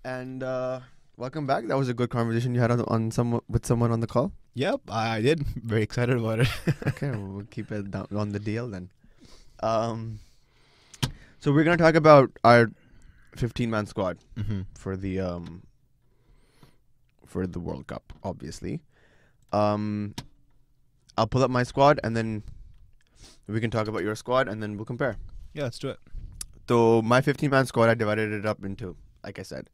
And welcome back. That was a good conversation you had with someone on the call. Yep, I did. Very excited about it. Okay, we'll keep it down on the deal then. So we're gonna talk about our 15-man squad for the World Cup, obviously. I'll pull up my squad and then we can talk about your squad and then we'll compare. Yeah, let's do it. So my 15-man squad, I divided it up into, like I said,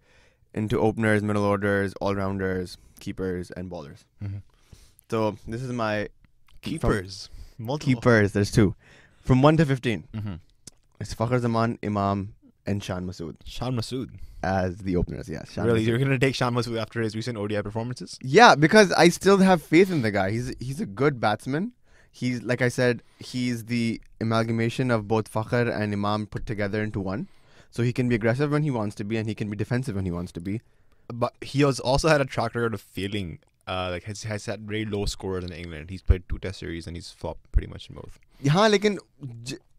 into openers, middle orders, all-rounders, keepers, and bowlers. So this is my Keepers. Multiple. keepers. There's two, from 1 to 15. It's Fakhar Zaman, Imam, and Shan Masood Shan Masood. as the openers. Yeah, Shan Really? Masood. You're going to take Shan Masood after his recent ODI performances? Yeah, because I still have faith in the guy. He's a good batsman. He's, like I said, he's the amalgamation of both Fakhar and Imam put together into one. So he can be aggressive when he wants to be, and he can be defensive when he wants to be. But he has also had a track record of failing. Has had very low scores in England. He's played 2 test series and he's flopped pretty much in both. Yeah, lekin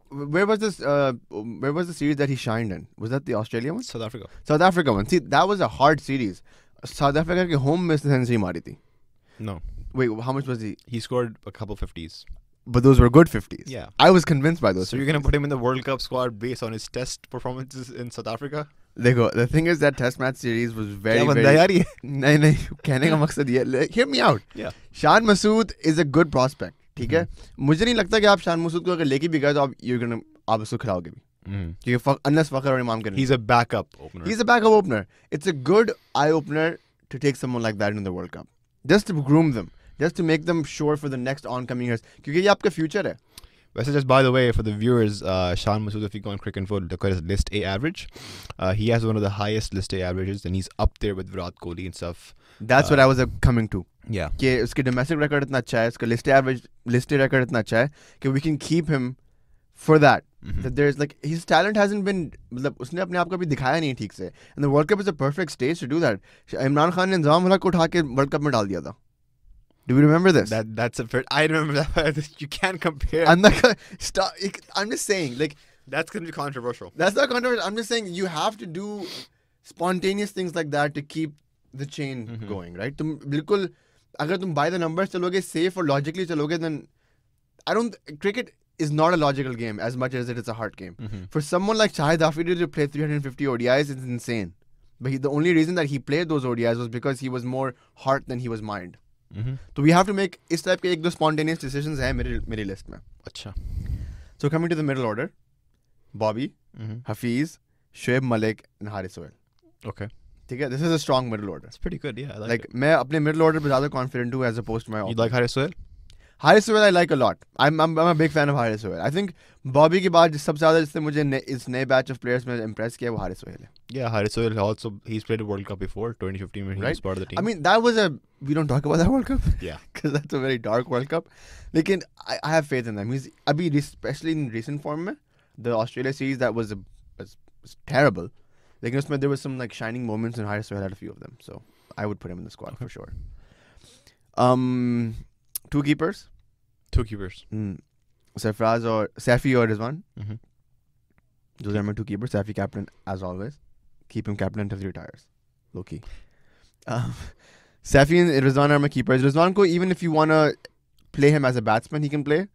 where was this? Where was the series that he shined in? Was that the Australia one? South Africa. South Africa one. See, that was a hard series. South Africa ke home mein century mari thi. No. Wait, how much was he? He scored a couple 50s. But those were good 50s. Yeah. I was convinced by those. So you're going to put him in the World Cup squad based on his test performances in South Africa? देखो, the thing is that test match series was very, क्या बंदा very... यार ये? नहीं, कहने का मकसद ये... Hear me out. Yeah. Shan Masood is a good prospect. ठीक है? मुझे नहीं लगता कि आप शान मसूद को अगर लेके भी गए तो आप उसको खिलाओगे भी. क्योंकि unless Fakhar और Imam can. He's a backup opener. He's a backup opener. It's a good eye opener to take someone like that in the World Cup. Just to groom them. Just to make them sure for the next oncoming years. क्योंकि ये आपका future है. Just by the way, for the viewers, Shan Masood, if you go on Cricket Info, look at his List A average. He has one of the highest List A averages, and he's up there with Virat Kohli and stuff. That's what I was coming to. Yeah. कि उसके domestic record इतना अच्छा है, उसका list A record इतना अच्छा है कि we can keep him for that. That there's like his talent hasn't been मतलब उसने अपने आप को भी दिखाया नहीं ठीक से. And the World Cup is a perfect stage to do that. Imran Khan ने इंतजाम को उठा के World Cup में डाल दिया था. Do you remember this? That's a fair. I remember that. You can't compare. I'm just saying, like, That's going to be controversial. that's not controversial. I'm just saying you have to do spontaneous things like that to keep the chain going, right? तुम बिल्कुल अगर तुम by the numbers चलोगे, safe or logically चलोगे, then cricket is not a logical game as much as it is a heart game. For someone like Shahid Afridi to play 350 ODIs is insane. But the only reason that he played those ODIs was because he was more heart than he was mind. So we have to make इस type के 1-2 spontaneous decisions हैं मेरी list में. अच्छा. So coming to the middle order, Bobby, Hafiz, Shoaib Malik, and Haris Sohail. Okay. ठीक है? This is a strong middle order. That's pretty good. Yeah, I Like it. मैं अपने middle order पे ज़्यादा confident हूँ as opposed to my You like Haris Sohail? Haris Sohail I like a lot. I'm a big fan of Haris Sohail. I think Bobby के बाद सबसे ज़्यादा जिसने मुझे इस नए batch of players में impress किया वो Haris Sohail है. Yeah, Haris Sohail also, he's played a World Cup before, 2015 when he was part of the team. I mean, that was we don't talk about that World Cup. Yeah. Because that's a very dark World Cup. लेकिन I have faith in them. He's अभी especially in recent form में, the Australia series that was terrible. लेकिन उसमें there was some like shining moments and Haris Sohail had a few of them. So I would put him in the squad for sure. 2 keepers. 2 keepers. Sarfraz or Safi or Rizwan. Those are my 2 keepers. Safi captain as always. Keep him captain until he retires. Low key. Safi and Rizwan are my keepers. Rizwan ko, even if you want to play him as a batsman, he can play.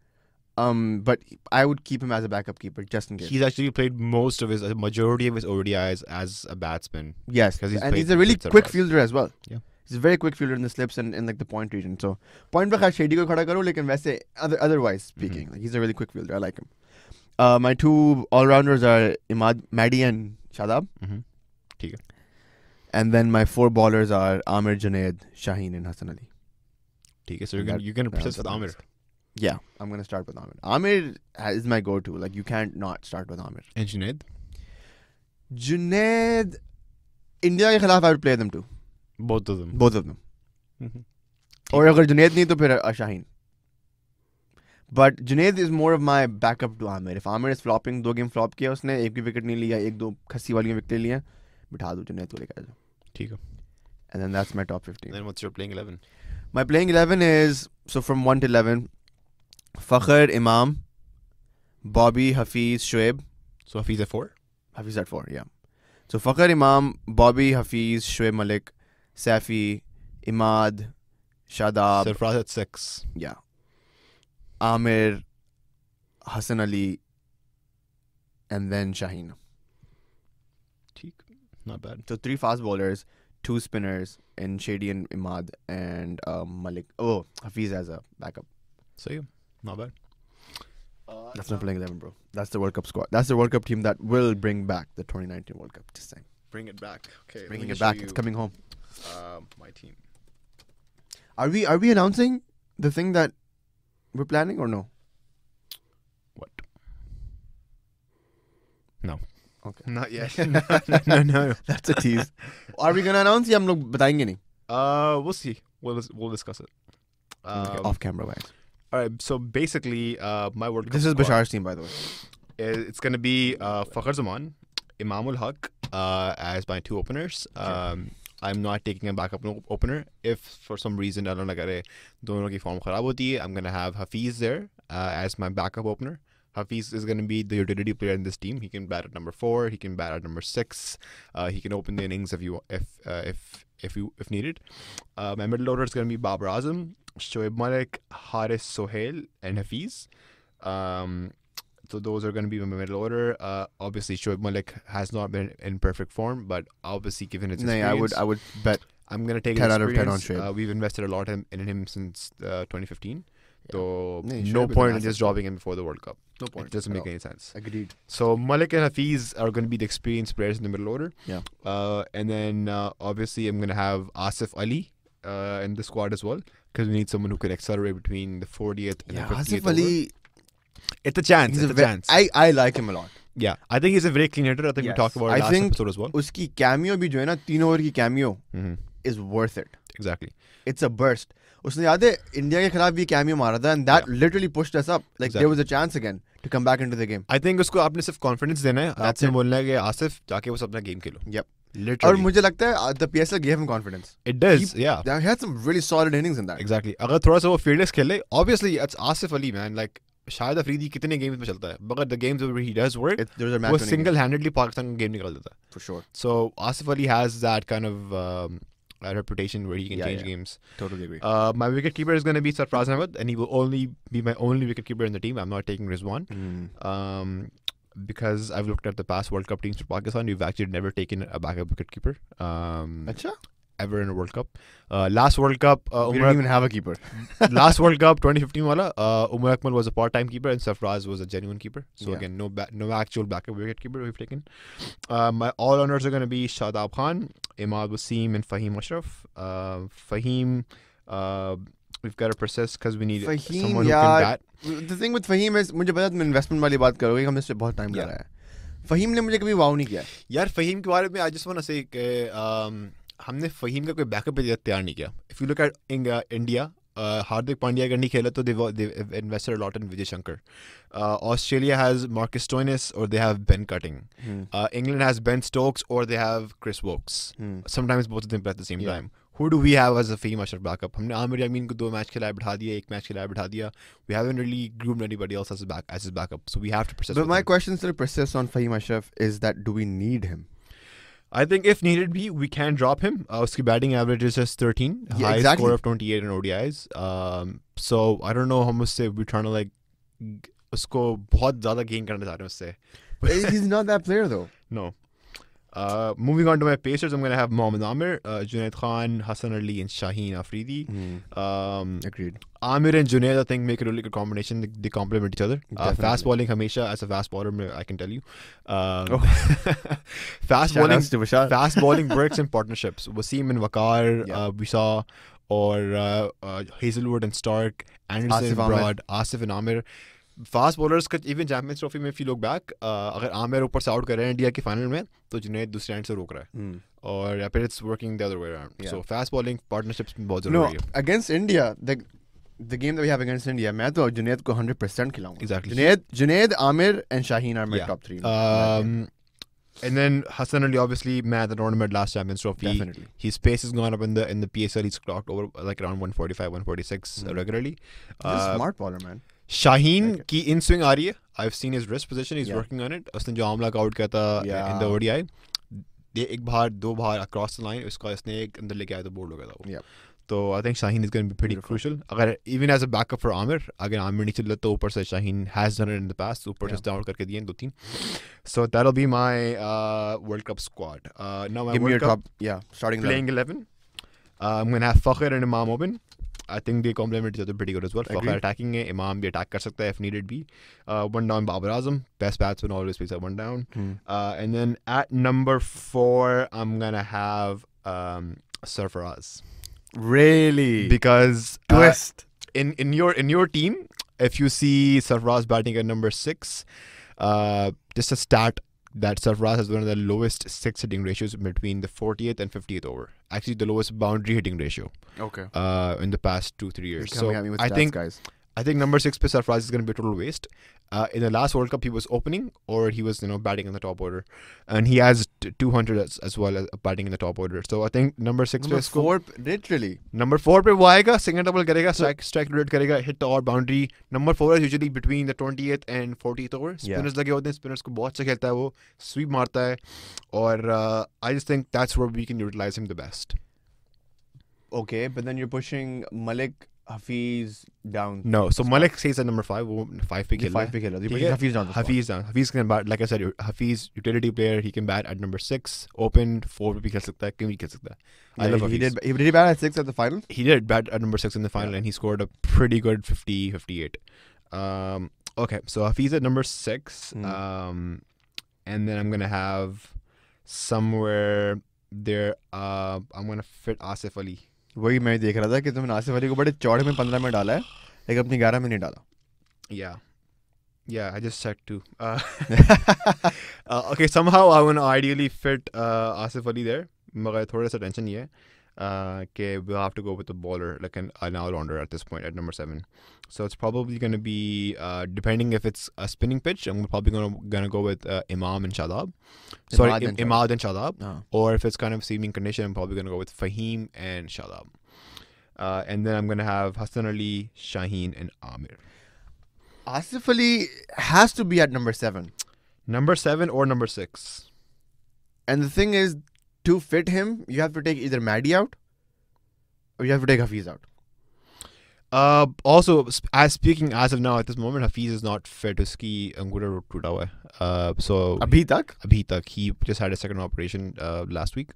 But I would keep him as a backup keeper just in case. He's actually played a majority of his ODIs as a batsman. Yes, because he's a really quick fielder as well. Yeah. He's a very quick fielder in the slips and in like the point region. So point पे खैर Shady को खड़ा करो, लेकिन वैसे otherwise speaking, like he's a really quick fielder. I like him. My 2 all-rounders are Maddie and Shadab. ठीक है. And then my 4 bowlers are Amir, Junaid, Shaheen, and Hassan Ali. ठीक है. So you're gonna persist with Amir. Yeah, I'm gonna start with Amir. Amir is my go-to. Like you can't not start with Amir. And Junaid? Junaid, India के खिलाफ I would play them too. Both of them. Both of them. और अगर Junaid नहीं तो फिर Shaheen. But Junaid is more of my backup to Amir. If Amir is flopping, 2 game flop किया उसने, 1 भी wicket नहीं लिया, 1-2 खस्सी वाली विकेट लिए, बिठा दो Junaid को लेकर आजा. ठीक है. And then that's my top 15. Then what's your playing 11? My playing 11 is, so from 1 to 11, Fakhar, Imam, Bobby, Hafiz, Shoaib. So Hafiz at 4? Hafiz at 4, yeah. So Fakhar Imam, Bobby Hafiz, Shoaib Malik, Safi, Imad, Shadab, Sarfraz at 6. yeah, Amir, Hassan Ali, and then Shaheen. Not bad. So 3 fast bowlers, 2 spinners, and Shady and Imad, and Malik. Oh, Hafiz as a backup. So yeah, not bad. That's not playing 11, bro. That's the World Cup squad. That's the World Cup team that will bring back the 2019 World Cup. Just saying. Bring it back. Okay, Bringing it back. It's coming home. My team. Are we announcing the thing that we're planning or no? What? No. Okay. Not yet. No. That's a tease. Are we gonna announce? या हम लोग बताएंगे नहीं. We'll see. We'll discuss it. Okay, off camera, guys. All right. So basically, my World Cup This is squad, Bashaar's team, by the way. It's gonna be Fakhar Zaman, Imamul Haq as my 2 openers. I'm not taking a backup opener. If for some reason I don't like दोनों की form खराब होती है, I'm gonna have Hafiz there as my backup opener. Hafiz is going to be the utility player in this team. He can bat at number 4. He can bat at number 6. He can open the innings if needed. My middle order is going to be Babar Azam, Shoaib Malik, Haris Sohail, and Hafiz. So those are going to be my middle order. Obviously, Shoaib Malik has not been in perfect form, but obviously given its experience, I would bet I'm going to take 10 his out of 10 on experience. Shoaib. We've invested a lot in him since 2015. So No, no Shoaib is point an in just asset. dropping him before the World Cup. No point. It doesn't at make all. any sense. Agreed. So Malik and Hafiz are going to be the experienced players in the middle order. Yeah. And then obviously I'm going to have Asif Ali in the squad as well, because we need someone who can accelerate between the 40th and the 50th Asif over. Ali. It's a chance. He's It's a a ve- chance. I like him a lot. Yeah. I think he's a very clean hitter. I think we Yes. talked about it I last think episode as well. Uski cameo भी जो है ना 3 over की cameo is worth it. Exactly. It's a burst. उसने याद है India के खिलाफ भी cameo मारा था and that literally pushed us up. Like Exactly. there was a chance again to come back into the game. I think उसको आपने सिर्फ कॉन्फिडेंस देना है. That's आपने it. बोलना है कि आसिफ जाके बस अपना गेम खेलो. Yep. Literally. और मुझे लगता है the PSL gave him confidence. It does. Yeah. He had some really solid innings in that. Exactly. अगर थोड़ा सा वो fearless खेले, obviously it's Asif Ali, man. Like शायद अफरीदी कितने गेम्स में चलता है, मगर the games where he does work, There's a match वो winning single handedly पाकिस्तान का गेम निकाल देता है. for sure. So Asif Ali has that kind of reputation where he can change games. Totally agree. My wicket keeper is going to be Sarfraz Ahmed, and he will only be my only wicket keeper in the team. I'm not taking Rizwan. Because I've looked at the past World Cup teams for Pakistan, we've actually never taken a backup wicket keeper. अच्छा? Ever in a World Cup. Last World Cup, We didn't even have a keeper. last World Cup 2015 wala, Umar Akmal was a part-time keeper and Sarfraz was a genuine keeper. So again, no actual backup wicket keeper we've taken. My all-rounders are going to be Shadab Khan, Imad Wasim, and Fahim Ashraf. Fahim, we've got to persist because we need Fahim, someone who can bat. The thing with Fahim is मुझे पता तुम investment वाली बात करोगे, हम इससे बहुत time लगा है. Fahim ने मुझे कभी वाव नहीं किया. यार फहीम के बारे में I just want to say कि हमने फहीम का कोई बैकअप तैयार नहीं किया. If you look at India, Hardik Pandya अगर नहीं खेला तो they've invested a lot in Vijay Shankar. Australia has Marcus Stoinis or they have Ben Cutting. England has Ben Stokes or they have Chris Wokes. Sometimes both of them play at the same time. Who do we have as a Fahim Ashraf backup? हमने आमिर यामीन को 2 match खिलाया बिठा दिया, 1 match खिलाया बिठा दिया. We haven't really groomed anybody else as his backup, so we have to persist. But with my him. question still persists on Fahim Ashraf is that do we need him? I think if needed be, we can drop him. His batting average is just 13. Yeah, High exactly. score of 28 in ODIs. So I don't know how much we're trying to like उसको बहुत ज़्यादा gain करना चाह रहे हैं उससे. He's not that player though. No. Moving on to my pacers, I'm going to have Mohammad Amir, Junaid Khan, Hassan Ali, and Shaheen Afridi. Agreed. Amir and Junaid, I think, make a really good combination. They complement each other. Fast bowling, Hamisha, as a fast bowler, I can tell you. Fast bowling works in partnerships. Wasim and Waqar, we saw, or Hazelwood and Stark, Anderson, Broad, Asif and Amir. Fast bowlers का even champions trophy में if you look back, अगर आमिर ऊपर से out कर रहे हैं India के final में तो जुनैद दूसरे एंड से रोक रहा है, और या फिर it's working the other way around. So fast bowling partnerships में बहुत जरूरी है. Against India the game that we have against India, मैं तो जुनैद को 100% खिलाऊंगा. Exactly. Junaid, Amir and Shaheen are my top 3. And then Hassan Ali, obviously, man, the tournament last Champions Trophy. Definitely. His pace has gone up in the PSL. He's clocked over like around 145, 146 regularly. He's a smart bowler, man. Shaheen की in swing आ रही है. I've seen his wrist position. He's working on it. उसने जो आमला का out किया था in the ODI. एक बार दो बार across the line उसका इसने एक अंदर लेके आया तो बोल्ड हो गया था वो. Yep. So I think Shaheen is going to be pretty crucial. अगर even as a backup for Amir, अगर Amir नहीं चल तो ऊपर से Shaheen has done it in the past. ऊपर से down करके दिए 2-3. So that'll be my World Cup squad. Now my Give me World your Cup top, starting playing 11. I'm going to have Fakhr and Imam open. I think they complement each other pretty good as well. Fakhr attacking है, Imam भी attack कर सकता है if needed be. One down Babar Azam, best batsman always plays at one down. And then at number 4, I'm gonna have Sarfaraz. Really? Because Twist. In your team, if you see Sarfaraz batting at number 6, just a stat that Sarfaraz has one of the lowest 6 hitting ratios between the 40th and 50th over. Actually, the lowest boundary hitting ratio. Okay. In the past 2-3 years. You're coming at me with stats, guys. I think number 6 पे Sarfaraz is going to be a total waste. In the last World Cup, he was opening or he was batting in the top order, and he has 200 as well as batting in the top order. So I think number 6 Number 4, literally. Number 4 पे वो आएगा, single double करेगा, strike rate करेगा, hit the odd boundary. Number 4 is usually between the 20th and 40th over. Spinners लगे होते हैं, spinners को बहुत अच्छा खेलता है वो, sweep मारता है, और I just think that's where we can utilize him the best. Okay, but then you're pushing Malik, Hafiz down. No, so Malik stays at number 5. वो 5 पे खेल रहा है. 5 पे खेल रहा है. You're pushing Hafiz down. Hafiz down. Hafiz can bat, like I said, Hafiz utility player. He can bat at number 6. Open 4 पे भी खेल सकता है. कहीं भी खेल सकता है. I love Hafiz. Did he bat at 6 at the final? He did bat at number 6 in the final, and he scored a pretty good 50-58. Okay, so Hafiz at number 6. And then I'm gonna have somewhere there. I'm gonna fit Asif Ali. वही मैं देख रहा था कि तुमने आसिफ अली को बड़े चौड़े में 15 में डाला है, लेकिन अपनी 11 में नहीं डाला. Yeah, I just checked too. Okay, somehow I want to ideally fit Asif Ali there. मगर थोड़ा सा टेंशन ये है कि we'll have to go with a bowler, like an all-rounder at this point at number 7. So it's probably going to be, depending if it's a spinning pitch, I'm probably going to go with Imam and Shadab. Sorry, Imad and Shadab. Or if it's kind of seaming condition, I'm probably going to go with Fahim and Shadab. And then I'm going to have Hassan Ali, Shaheen and Amir. Asif Ali has to be at number 7. Number 7 or number 6. And the thing is, to fit him, you have to take either Maddie out or you have to take Hafiz out. Also, speaking as of now, at this moment, Hafiz is not fit. Uski angura toota hua hai. So Abhi tak? He just had a second operation last week.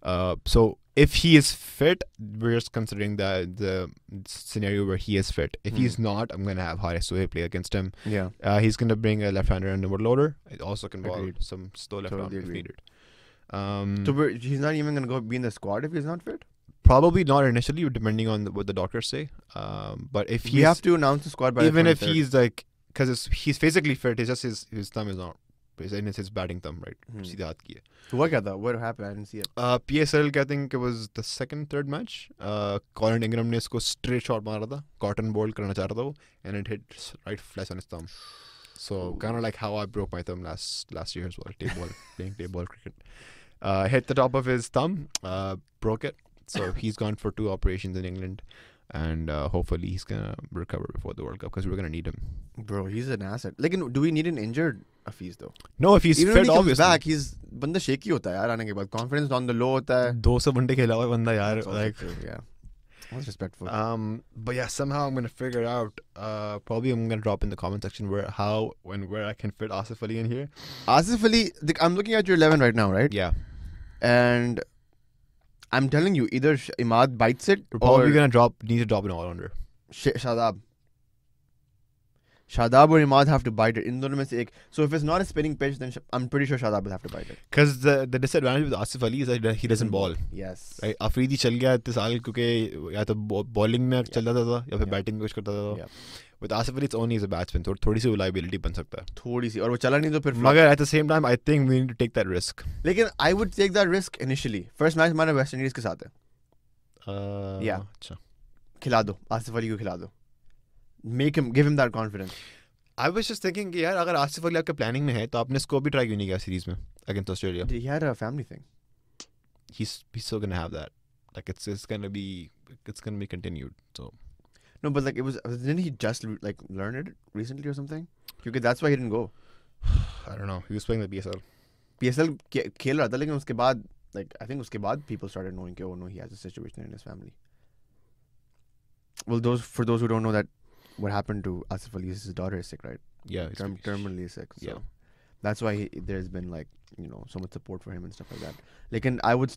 So if he is fit, we're just considering the scenario where he is fit. If he's not, I'm going to have Haris Sohail play against him. Yeah. He's going to bring a left-hander and a loader. It also can bowl some slow left-arm if needed. So he's not even going to be in the squad if he's not fit? Probably not initially, depending on what the doctors say. But if we have to announce the squad by even if he's like, because he's physically fit, it's just his thumb is not. It's his batting thumb, right? सीधे हाथ की है. What happened? What happened? I didn't see it. PSL, I think it was the third match. Colin Ingram ने इसको straight shot मारा था. Cotton bowled करना चाह रहा था वो, and it hit right flush on his thumb. So kind of like how I broke my thumb last year as well, playing tape ball cricket. Hit the top of his thumb, broke it. So he's gone for 2 operations in England, and hopefully he's gonna recover before the World Cup because we're gonna need him. Bro, he's an asset. Like, do we need an injured Hafiz though? No, if he's even fit, when he obviously. comes back, he's बंदा shaky होता है यार आने के बाद. Confidence on the low होता है. 200 one day खेला हुआ है बंदा यार. Like, yeah. That's respectful. But yeah, somehow I'm gonna figure out. Probably I'm gonna drop in the comment section where I can fit Asif Ali in here. Asif Ali, I'm looking at your 11 right now, right? Yeah. And I'm telling you, either Imad bites it, we're probably gonna need to drop an all-rounder. Shadab or Imad have to bite it. In दोनों में से एक. So if it's not a spinning pitch, then I'm pretty sure Shadab will have to bite it. Because the disadvantage with Asif Ali is that he doesn't ball. Yes. Right? Afridi चल गया इतने साल क्योंकि या तो bowling में चल जाता था या फिर batting में कुछ करता था. With Asif Ali, it's only as a batsman. तो थोड़ी सी reliability बन सकता है. थोड़ी सी. और वो चला नहीं तो फिर. मगर at the same time, I think we need to take that risk. लेकिन I would take that risk initially. First match हमारा West Indies के साथ है. Yeah. अच्छा. खिला दो. Asif Ali को खिला दो. Give him that confidence. I was just thinking कि यार अगर आसिफ अली आपके प्लानिंग में है तो आपने इसको भी ट्राई क्यों नहीं किया सीरीज में against Australia? He had a family thing. He's still gonna have that. Like it's gonna be continued. So no, but like didn't he just like learn it recently or something? Because that's why he didn't go. I don't know. He was playing the BSL. PSL खेल रहा था लेकिन उसके बाद like I think उसके बाद people started knowing कि oh no he has a situation in his family. Well, for those who don't know that what happened to Asif Ali is his daughter is sick, right? Yeah, Terminally sick. So yeah. that's why there's been like so much support for him and stuff like that. Like, and I would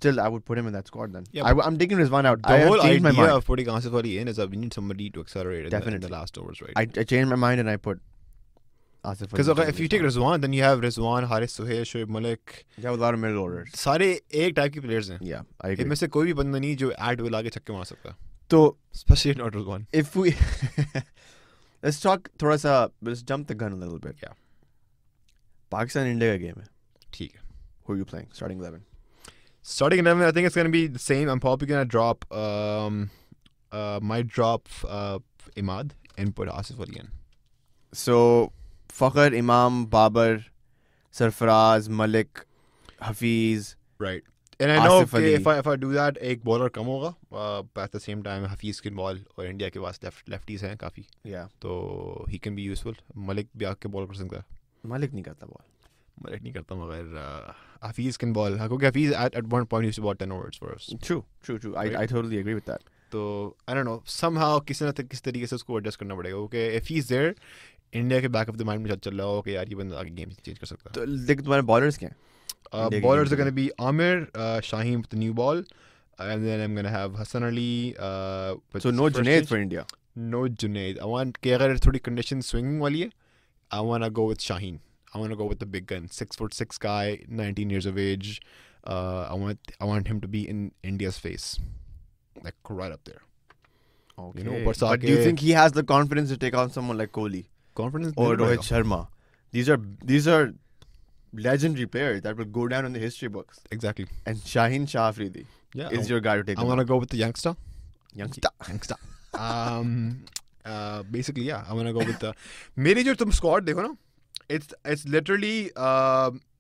put him in that squad then. Yeah, I'm taking Rizwan out. The whole changed my idea mind. of putting Asif Ali in is that we need somebody to accelerate in Definitely. the last overs, right? I changed my mind and I put Asif Ali. Because if you take Rizwan, then you have Rizwan, Haris Suhail, Shoaib Malik. You have a lot of middle orders. सारे एक type के players हैं. Yeah, I agree. इनमें से कोई भी बंदा नहीं जो एड विल आगे छक्के मार सकता. So Especially not Rizwan. if we let's talk थोड़ा सा, let's jump the gun a little bit. Yeah. Pakistan India का game है. ठीक है. Who are you playing? Starting 11. Starting 11, I think it's going to be the same. I'm probably going to drop might drop Imad and put Asif Ali in. So Fakhr, Imam, Babar, Sarfaraz, Malik, Hafiz. Right. And I know Asif Ali. if I do that, एक bowler कम होगा. But at the same time, Hafiz can ball और India के पास lefties हैं काफी. Yeah. तो he can be useful. Malik भी आके ball कर सकता है. Malik नहीं करता ball. Malik नहीं करता मगर Hafiz can ball. क्योंकि Hafiz at one point used to ball 10 overs for us. True. Right? I totally agree with that. तो I don't know. Somehow किस तरीके से उसको adjust करना पड़ेगा. Okay, if he's there, India के back of the mind में चल रहा हो कि यार ये बंदा आगे game change कर सकता है. तो देख तुम्हारे bowlers क्या हैं? India Bowlers के are going to be Amir, Shaheen with the new ball, and then I'm going to have Hassan Ali. So no Junaid for India. No Junaid. I want कि अगर थोड़ी condition swinging वाली है, I want to go with Shaheen. I want to go with the big gun, 6'6" guy, 19 years of age. I want him to be in India's face, like right up there. Okay. You know, but do you think he has the confidence to take on someone like Kohli confidence or Rohit Sharma? These are legendary players that will go down in the history books. Exactly. And Shaheen Shah Afridi is your guy to take. I want to go with the youngster. Basically, yeah. I want to go with the. मेरी जो तुम squad देखो ना, it's literally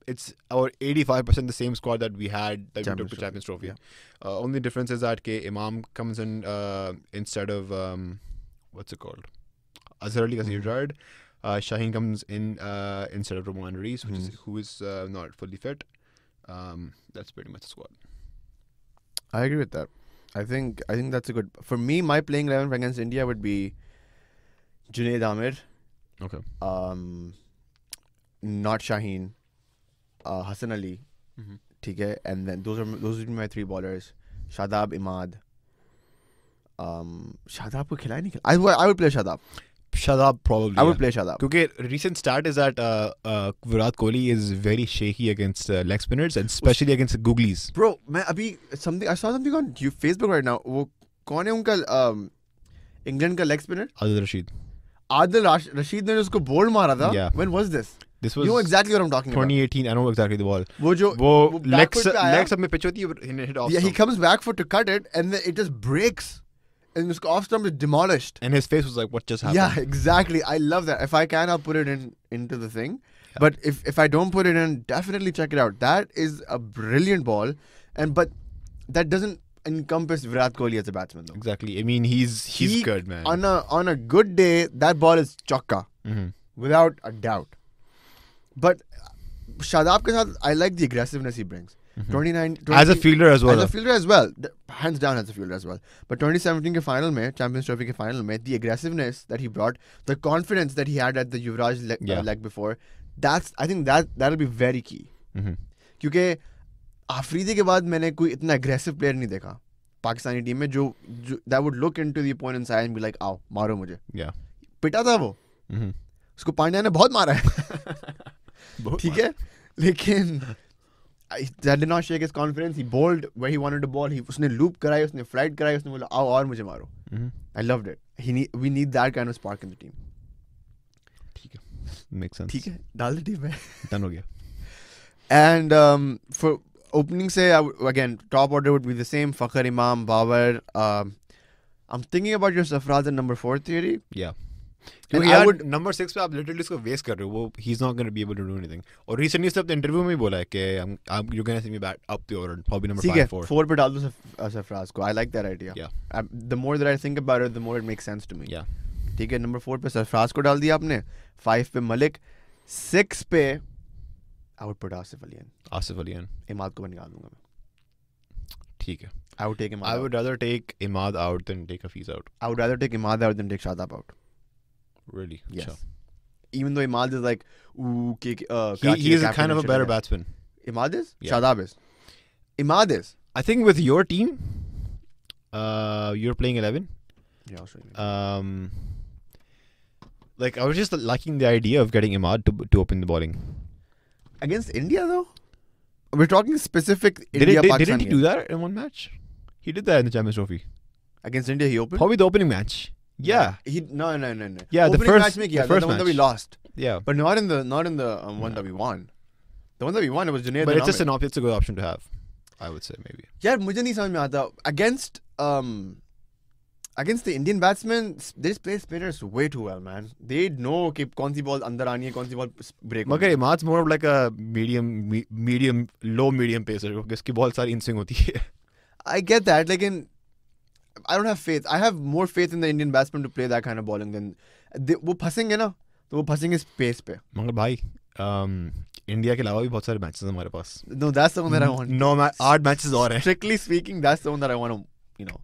it's our 85% the same squad that we had that we took to Champions Trophy. Yeah. Only difference is that Imam comes in instead of what's it called? Azhar Ali because he retired. Shaheen comes in instead of Roman Rees, who is not fully fit. That's pretty much the squad. I agree with that. I think that's a good. For me, my playing 11 against India would be Junaid Amir. Okay. Not Shaheen. Hassan Ali. ठीक है, and then those would be my three bowlers. Shadab, Imad. Shadab को खिलाया नहीं खिलाया. I would play Shadab. Shadab probably. I would play Shadab. Because recent stat is that Virat Kohli is very shaky against leg spinners and especially against googlies. Bro, मैं अभी I saw something on Facebook right now. वो कौन है उनका England का leg spinner? Adil Rashid. Adil Rashid ने उसको bold मारा था. Yeah. When was this? This was you know exactly what I'm talking 2018. about. I know exactly the ball. वो legs up में pitch होती है, hit off. Yeah, he comes back for to cut it and then it just breaks. And his off stump is demolished. And his face was like, what just happened? Yeah, exactly. I love that. If I can, I'll put it into the thing. Yeah. But if I don't put it in, definitely check it out. That is a brilliant ball. But that doesn't encompass Virat Kohli as a batsman though. Exactly. I mean, he's good, man. On a good day, that ball is chokka. Without a doubt. But Shadab ke saath, I like the aggressiveness he brings. 20, as a fielder as well. As a fielder as well. Hands down as a fielder as well. But 2017 के final में, Champions Trophy के final में, the aggressiveness that he brought, the confidence that he had at the Yuvraj leg before, I think that'll be very key. क्योंकि आफरीदी के बाद मैंने कोई इतना aggressive player नहीं देखा पाकिस्तानी टीम में जो that would look into the opponent's eye and be like, आओ मारो मुझे. Yeah. पिटा था वो. उसको पांड्या ने बहुत मारा है. ठीक है, लेकिन that did not shake his confidence. He bowled where he wanted to bowl. उसने loop कराई, उसने flight कराई, उसने बोला आओ और मुझे मारो. I loved it. We need that kind of spark in the team. ठीक है, makes sense. ठीक है, डाल दे टीम में. Done हो गया. And for opening say again, top order would be the same. Fakhr, Imam, Babar. I'm thinking about your Sarfaraz and number 4 theory. Yeah. And I would number 6 पे आप literally इसको waste कर रहे हो. वो he's not going to be able to do anything. और recently उसने अपने interview में ही बोला है कि you're going to see me back up the order, probably number 5, 4. 4 पे डाल दो Sarfaraz को. I like that idea. Yeah. The more that I think about it, the more it makes sense to me. Yeah. ठीक है, number 4 पे Sarfaraz को डाल दिया आपने. 5 पे Malik. 6 पे I would put Asif Ali in. Asif Ali in. Imad को मैं निकाल दूंगा मैं. ठीक है. I would take Imad I out. would rather take Imad out than take Hafiz out. I would rather take Imad out than take Shadab out. Really? Yes. Sure. Even though Imad is like, He is kind of a better batsman. Imad is? Yeah. Shadab is. Imad is. I think with your team, you're playing 11. Yeah, I'll show you. Like I was just liking the idea of getting Imad to open the bowling. Against India though? We're talking specific India-Pakistan Didn't he game. do that in one match? He did that in the Champions Trophy. Against India he opened? Probably the opening match. Yeah. No. Yeah, the Opening first- match में किया the first the one that we match. lost. Yeah. But not in the one that we won. The one that we won, it was Junaid. But it's just it's a good option to have. I would say maybe. यार मुझे नहीं समझ में आता. Against the Indian batsmen, they just play spinners way too well, man. They know कि कौन सी ball अंदर आनी है, कौन सी ball break. मगर Imad's more of like a low medium pacer. जिसकी ball सारी in swing होती है. I get that. Like I don't have faith. I have more faith in the Indian batsmen to play that kind of bowling than वो फंसेंगे ना, तो वो फंसेंगे pace पे. मगर भाई, इंडिया के अलावा भी बहुत सारे मैचेस हमारे पास. No, that's the one that I want. 8 matches और हैं. Strictly speaking, that's the one that I want to,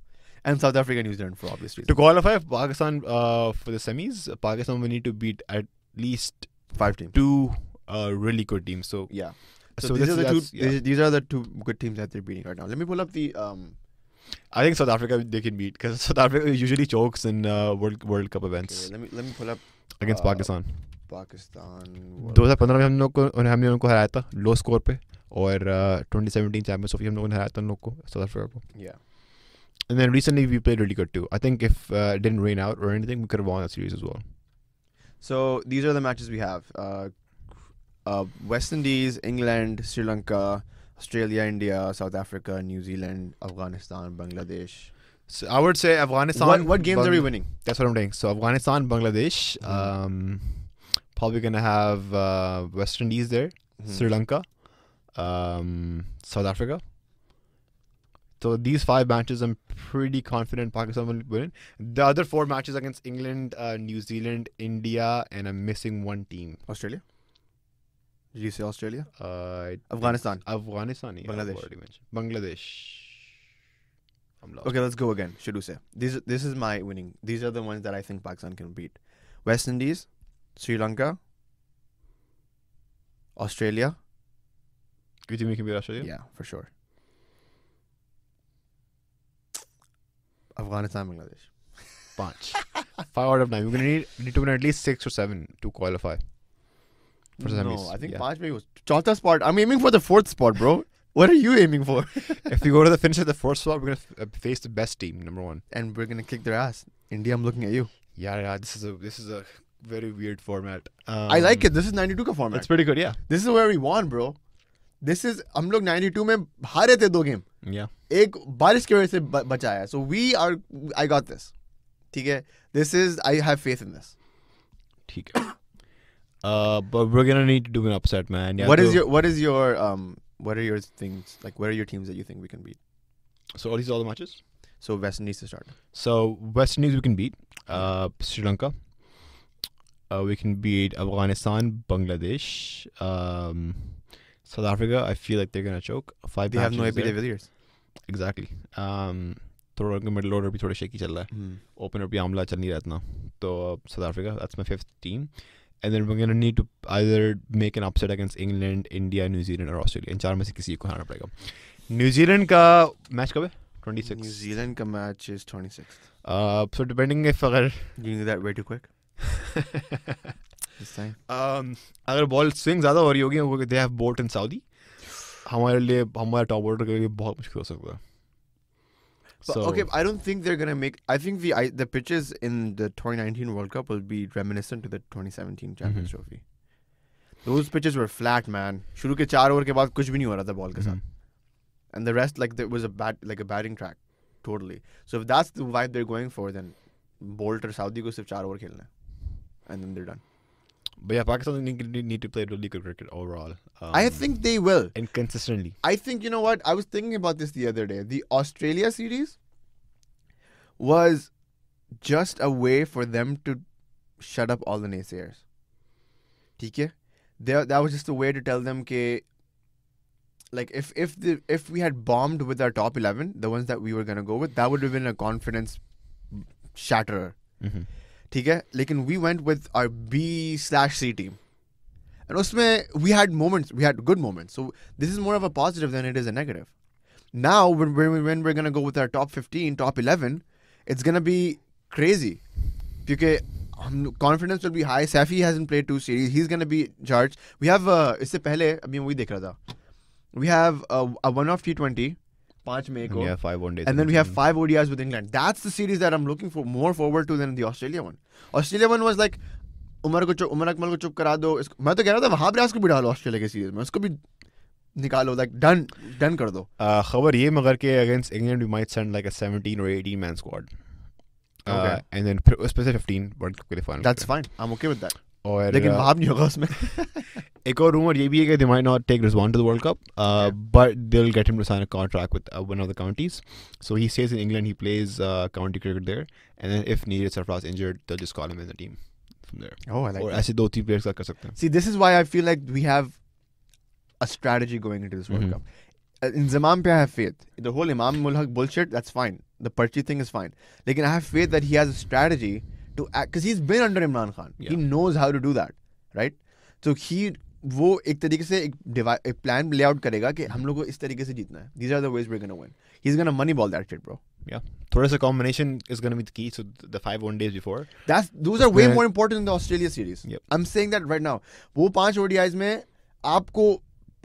and South Africa and New Zealand for obvious reasons. To qualify Pakistan for the semis, Pakistan will need to beat at least 5 teams. 2 really good teams. So Yeah. So these are the 2 good teams that they're beating right now. Let me pull up the I think South Africa they can beat because South Africa usually chokes in World Cup events. Okay, let me pull up against Pakistan. Pakistan. 2015 में हमने उनको हराया था लो score पे और 2017 champions trophy हम लोगों ने हराया था उन लोग को साउथ अफ्रीका को. Yeah. And then recently we played really good too. I think if it didn't rain out or anything, we could have won that series as well. So these are the matches we have. West Indies, England, Sri Lanka, Australia, India, South Africa, New Zealand, Afghanistan, Bangladesh. So I would say Afghanistan. What games are we winning? That's what I'm saying. So Afghanistan, Bangladesh, probably going to have West Indies there, Sri Lanka, South Africa. So these 5 matches, I'm pretty confident Pakistan will win. The other 4 matches against England, New Zealand, India, and I'm missing one team. Australia? Did you say Australia? Afghanistan. Yeah, Bangladesh. I've already mentioned. Bangladesh. I'm lost. Okay, let's go again. Should've said. This is my winning. These are the ones that I think Pakistan can beat. West Indies, Sri Lanka, Australia. You think we can beat Australia? Yeah, for sure. Afghanistan, Bangladesh. 5 out of 9. We're going to need to win at least 6 or 7 to qualify. For semis. No, I think 5 maybe was chauथा spot. I'm aiming for the 4th spot, bro. What are you aiming for? If we go to the finish at the 4th spot, we're going to face the best team, number 1. And we're gonna kick their ass. India, I'm looking at you. Yeah. This is a very weird format. I like it. This is 92 का format. It's pretty good, yeah. This is where we won, bro. This is हम लोग 92 में हारे थे 2 game. Yeah. एक बारिश की वजह से बचा है. So I got this. ठीक है. I have faith in this. ठीक है. But we're gonna need to do an upset, man. Yeah, what are your things, like what are your teams that you think we can beat? So all the matches? So West Indies to start. So West Indies we can beat. Sri Lanka. We can beat Afghanistan, Bangladesh, South Africa. I feel like they're gonna choke. 5 They have no AP there. de Villiers. Exactly. थोड़ा middle order भी थोड़ा shaky चल रहा है. Opener भी आमला चल नहीं रहा इतना. तो South Africa, that's my 5th team. And then we're going to need to either make an upset against England, India, New Zealand or Australia. इन 4 में से किसी को हारना पड़ेगा. New Zealand का मैच कब है? 26. New Zealand का match is 26th. So depending if अगर You knew that way too quick. This time. अगर बॉल स्विंग ज़्यादा हो रही होगी, they have Bolt in Saudi. हमारे टॉप ऑर्डर के लिए बहुत मुश्किल हो सकता है. But, okay, I don't think they're gonna make. I think the pitches in the 2019 World Cup will be reminiscent to the 2017 Champions Trophy. Those pitches were flat, man. शुरू के 4 ओवर के बाद कुछ भी नहीं हो रहा था बॉल के साथ. And the rest, like there was a batting track, totally. So if that's the vibe they're going for, then Bolt or Saudi को सिर्फ 4 ओवर खेलना है, and then they're done. But yeah, Pakistan need to play really good cricket overall. I think they will. And consistently. I think, you know what? I was thinking about this the other day. The Australia series was just a way for them to shut up all the naysayers. ठीक है? that was just a way to tell them ke, like if we had bombed with our top 11, the ones that we were gonna go with, that would have been a confidence shatterer. ठीक है, लेकिन we went with our B/C team, and उसमें we had good moments. So this is more of a positive than it is a negative. Now when we're gonna go with our top 15, top 11, it's gonna be crazy because confidence will be high. Safi hasn't played 2 series. He's gonna be charged. We have इससे पहले अभी मैं वही देख रहा था. We have a one-off T20, 5 May ko. Yeah, 5 1 days. And then we have 5 ODIs with England. That's the series that I'm looking for more forward to than the Australia one. Australia one was like, Umar Akmal को चुप करा दो. मैं तो कह रहा था वहाँ ब्रास को भी डालो ऑस्ट्रेलिया के सीरीज में, उसको भी निकालो, like done कर दो. खबर ये मगर के against England we might send like a 17 or 18 man squad. Okay. And then especially 15 World Cup के लिए final. That's fine. I'm okay with that. और लेकिन भाव नहीं होगा उसमें. एक और rumor ये भी है कि they might not take Rizwan to the World Cup, but they'll get him to sign a contract with one of the counties. So he stays in England, he plays county cricket there, and then if needed, Sarfraz injured, they'll just call him in the team from there. Oh, I like और that. ऐसे 2-3 players का कर सकते हैं. See, this is why I feel like we have a strategy going into this World Cup. In Zamam pe I have faith. The whole Imam Mulhaq bullshit, that's fine. The Parchi thing is fine. Like, I have faith that he has a strategy to act, because he's been under Imran Khan. Yeah. He knows how to do that, right? So वो एक तरीके से एक plan ले out करेगा कि हम लोग को इस तरीके से जीतना है. These are the ways we're gonna win. He's gonna moneyball that shit, bro. Yeah. थोड़ा सा combination is gonna be the key. So the 5 1 days before. Those are way more important than the Australia series. Yep. I'm saying that right now. वो 5 ODIs में आपको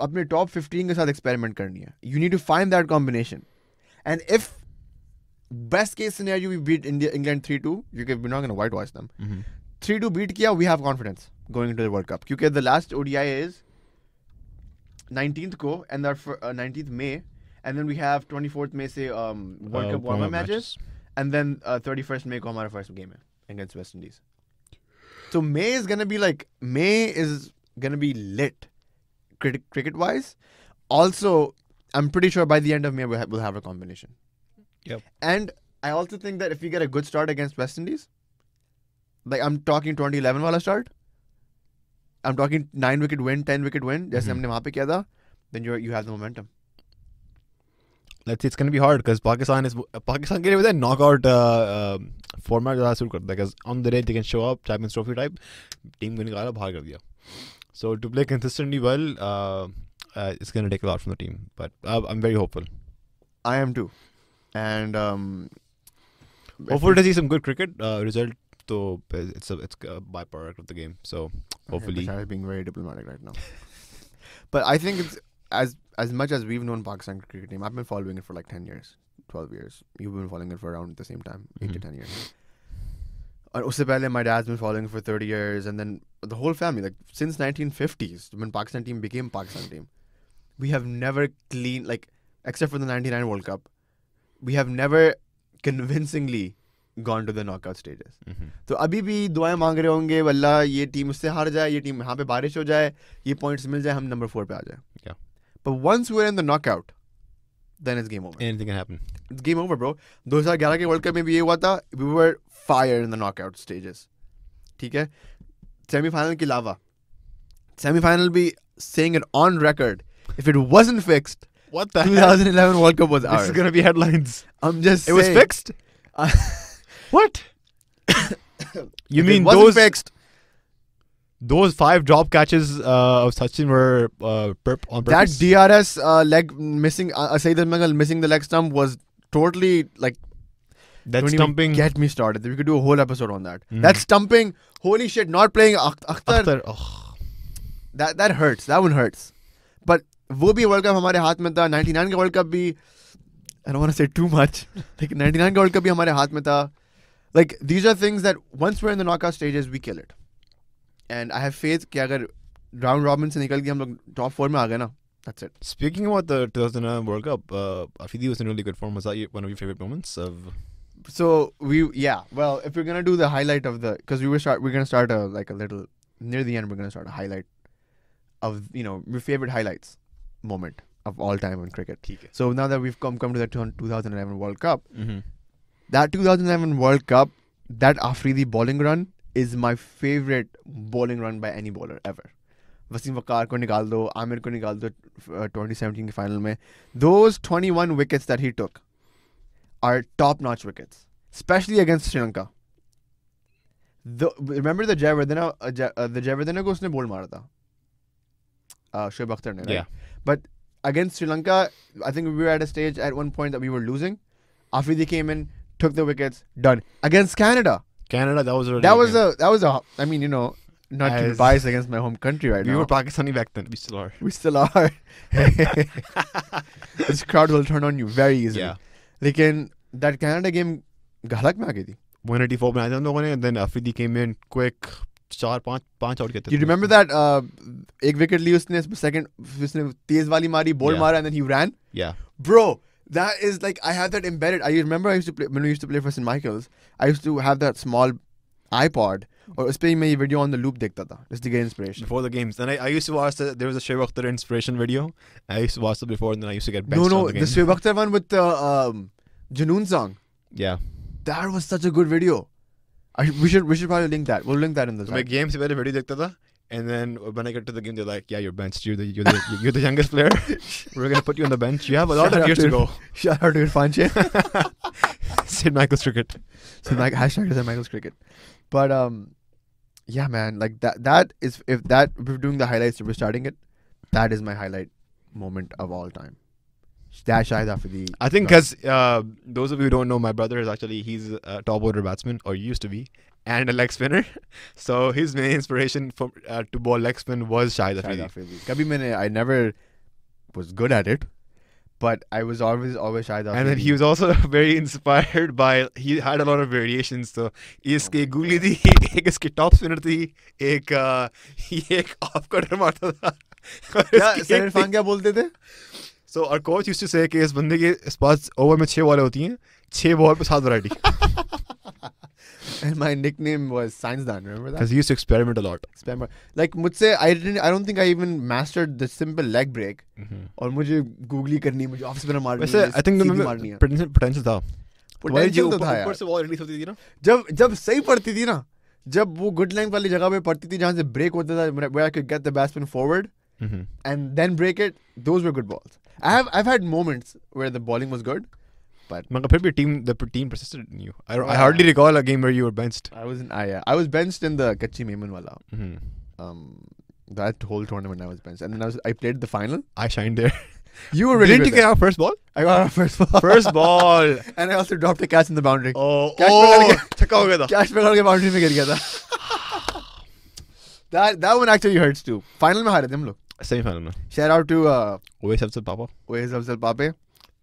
अपने top 15 के साथ experiment करनी है. You need to find that combination. And if best case scenario we beat England 3-2, we're not gonna whitewash them. 3-2 beat kiya, we have confidence going into the World Cup. Because the last ODI is 19th ko, and our 19th May, and then we have 24th May se World Cup warm-up matches, and then 31st May ko hamara first game hai against West Indies. So May is gonna be lit cricket-wise. Also, I'm pretty sure by the end of May we'll have a combination. Yep. And I also think that if we get a good start against West Indies, like I'm talking 2011 wala start, I'm talking 9 wicket win, 10 wicket win, जैसे हमने वहाँ पे किया था, then you have the momentum. Let's see, it's going to be hard because Pakistan के लिए with a knockout format ज़्यादा suit करता है, because on the day they can show up, Champions Trophy type, team को निकाला बाहर कर दिया. So to play consistently well, it's going to take a lot from the team. But I'm very hopeful. I am too. And hopefully to see some good cricket result. So it's a byproduct of the game. So hopefully, Bashaar is being very diplomatic right now. But I think it's as much as we've known Pakistan cricket team, I've been following it for like 10 years, 12 years. You've been following it for around the same time, 8 to 10 years. And usse pehle, my dad's been following it for 30 years, and then the whole family, like since 1950s, when Pakistan team became Pakistan team, we have never clean, like except for the 99 World Cup, we have never convincingly gone to the knockout stages. तो अभी भी दुआएं मांग रहे होंगे, वल्ला ये team उससे हार जाए, ये टीम यहाँ पे बारिश हो जाए, ये पॉइंट्स मिल जाए, हम नंबर 4 पे आ जाए. Yeah. But once we're in the knockout, then it's game over. Anything can happen. It's game over, bro. 2011 के वर्ल्ड कप में भी ये हुआ था. We were fire in the knockout stages. ठीक है? Semi-final के अलावा, semi-final भी saying it on record, if it wasn't fixed, What the 2011 World Cup was ours. This is gonna be headlines. I'm just saying. It was fixed? What? You mean wasn't fixed? Those 5 drop catches of Sachin were on purpose? That DRS leg missing, Saeed Al-Maghal missing the leg stump was totally like. That don't stumping. Even get me started. We could do a whole episode on that. That stumping, holy shit! Not playing Akhtar. That hurts. That one hurts. But वो भी World Cup हमारे हाथ में था. 99 का World Cup भी. I don't want to say too much. Like 99 का World Cup भी हमारे हाथ में था. Like these are things that once we're in the knockout stages, we kill it. And I have faith कि अगर round robin से निकल के हम लोग top 4 में आ गए ना, that's it. Speaking about the 2009 World Cup, Afidi was in really good form. Was that one of your favorite moments of? So well, if we're gonna do the highlight of the, because we're gonna start a little near the end, we're gonna start a highlight of your favorite highlights moment of all time in cricket. Okay. So now that we've come to the 2011 World Cup, that 2011 World Cup, that Afridi bowling run is my favorite bowling run by any bowler ever. Wasim वकार को निकाल दो, आमिर को निकाल दो 2017 के final में. Those 21 wickets that he took are top-notch wickets, especially against Sri Lanka. Remember the Jayawardene को उसने बोल मारा था, Shoaib Akhtar ने, right? Yeah. But against Sri Lanka, I think we were at a stage at one point that we were losing. Afridi came in, took the wickets, done. Against Canada, that was a that was a. I mean, not to be biased against my home country right now. We were Pakistani back then. We still are. This crowd will turn on you very easily. Yeah. लेकिन that Canada game गहलक में आ गई थी. 184 बनाया था हम लोगों ने, and then Afridi came in quick. 4-5 out किए थे. You remember that एक विकेट ली उसने उसने तेज वाली मारी, बोल मारा, and then he ran? Yeah. Bro, that is like, I have that embedded. I remember when we used to play for St. Michael's, I used to have that small iPod, और उस पे मैं ये video on the loop देखता था, just to get inspiration. Before the games. Then I used to watch there was a Shoaib Akhtar inspiration video. I used to watch it before, and then I used to get benched on the game. The Shoaib Akhtar one with the Junoon song. Yeah. That was such a good video. We should probably link that. We'll link that in the site. मैं game से पहले video देखता था, and then when I get to the game, they're like, "Yeah, you're benched. You're the youngest player. We're gonna put you on the bench. You have a lot of years to go." Shout out to Irfan Shah. St. Michael's cricket. Hashtag St. Michael's cricket. But yeah, man, like that is, if we're doing the highlights, if we're starting it, that is my highlight moment of all time. That Shahid Afridi. I think because those of you who don't know, my brother he's a top order batsman, or used to be, and a leg spinner. So his main inspiration to bowl leg spin was Shahid Afridi. I never was good at it, but I was always Shahid Afridi. And then he was also very inspired by, he had a lot of variations. So iske googly thi, ek iske top spinner thi, ek off cutter marta tha. Sir Irfan क्या बोलते थे? So our coach used to say कि इस बंदे के पास over में 6 बॉलें होती हैं, 6 बॉल पे 7 variety. And my nickname was Science Dan, remember that? Because he used to experiment a lot. Like मुझसे I don't think I even mastered the simple leg break. और मुझे googly करनी, मुझे off spinner मारनी, वैसे I think potential था. Potential तो था यार. ऊपर से बॉल रिलीज होती थी ना. जब सही पड़ती थी ना, जब वो good length वाली जगह पे पड़ती थी जहाँ से break होता था, where I could get the batsman forward and then break it, those were good balls. I've had moments where the bowling was good, but the team persisted in you. I hardly recall a game where you were benched. I was benched in the Kachi Maimun wala. That whole tournament I was benched, and then I played the final. I shined there. You were really Didn't good. You get our first ball? I got our first ball. First ball. And I also dropped a catch in the boundary. छक्का हो गया था. Catch पकड़ के boundary में गिर गया था. That one actually hurts too. Final में हारे थे हम लोग. Semi-final में. Shout out to Uwais Afzal Papa. Uwais Afzal Pape.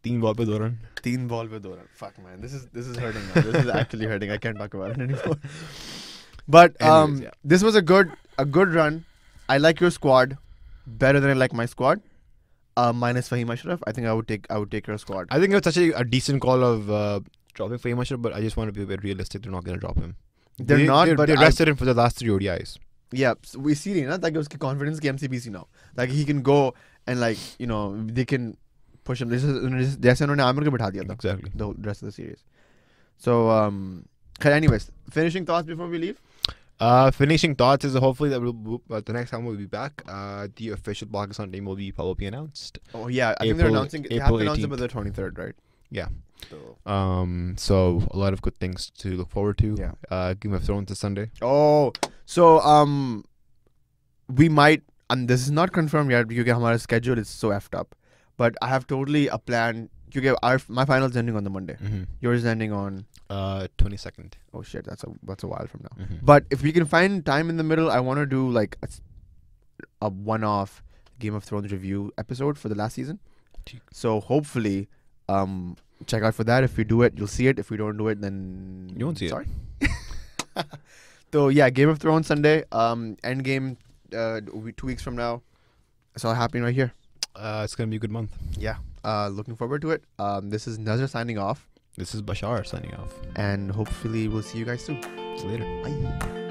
3 ball पे 2 run. 3 ball पे 2 run. Fuck man, this is hurting now. This is actually hurting. I can't talk about it anymore. But anyways, yeah. This was a good run. I like your squad better than I like my squad. Minus Fahim Ashraf, I think I would take your squad. I think it was actually a decent call of dropping Fahim Ashraf, but I just want to be a bit realistic. They're not going to drop him. They rested him for the last 3 ODIs. Yeah, so we see it, like his confidence ki MCBC now. Like he can go and they can push him. जैसे उन्होंने आमिर को बिठा दिया था. Exactly. The rest of the series. So anyways, finishing thoughts before we leave. Finishing thoughts is hopefully that the next time we'll be back. The official Pakistan team will be probably announced. Oh yeah, I think they're announcing. They have to announce it by the 23rd, right? Yeah. So a lot of good things to look forward to. Yeah. Game of Thrones this Sunday. Oh, so we might, and this is not confirmed yet because our schedule is so effed up. But I have totally a plan. Because my final's ending on the Monday. Yours is ending on 22nd. Oh shit, that's a while from now. But if we can find time in the middle, I want to do like a one-off Game of Thrones review episode for the last season. So hopefully, check out for that. If we do it, you'll see it. If we don't do it, then you won't see it. So yeah, Game of Thrones Sunday. Endgame 2 weeks from now. It's all happening right here. It's gonna be a good month. Yeah. Looking forward to it. This is Nazar signing off. This is Bashaar signing off. And hopefully we'll see you guys soon. See you later. Bye.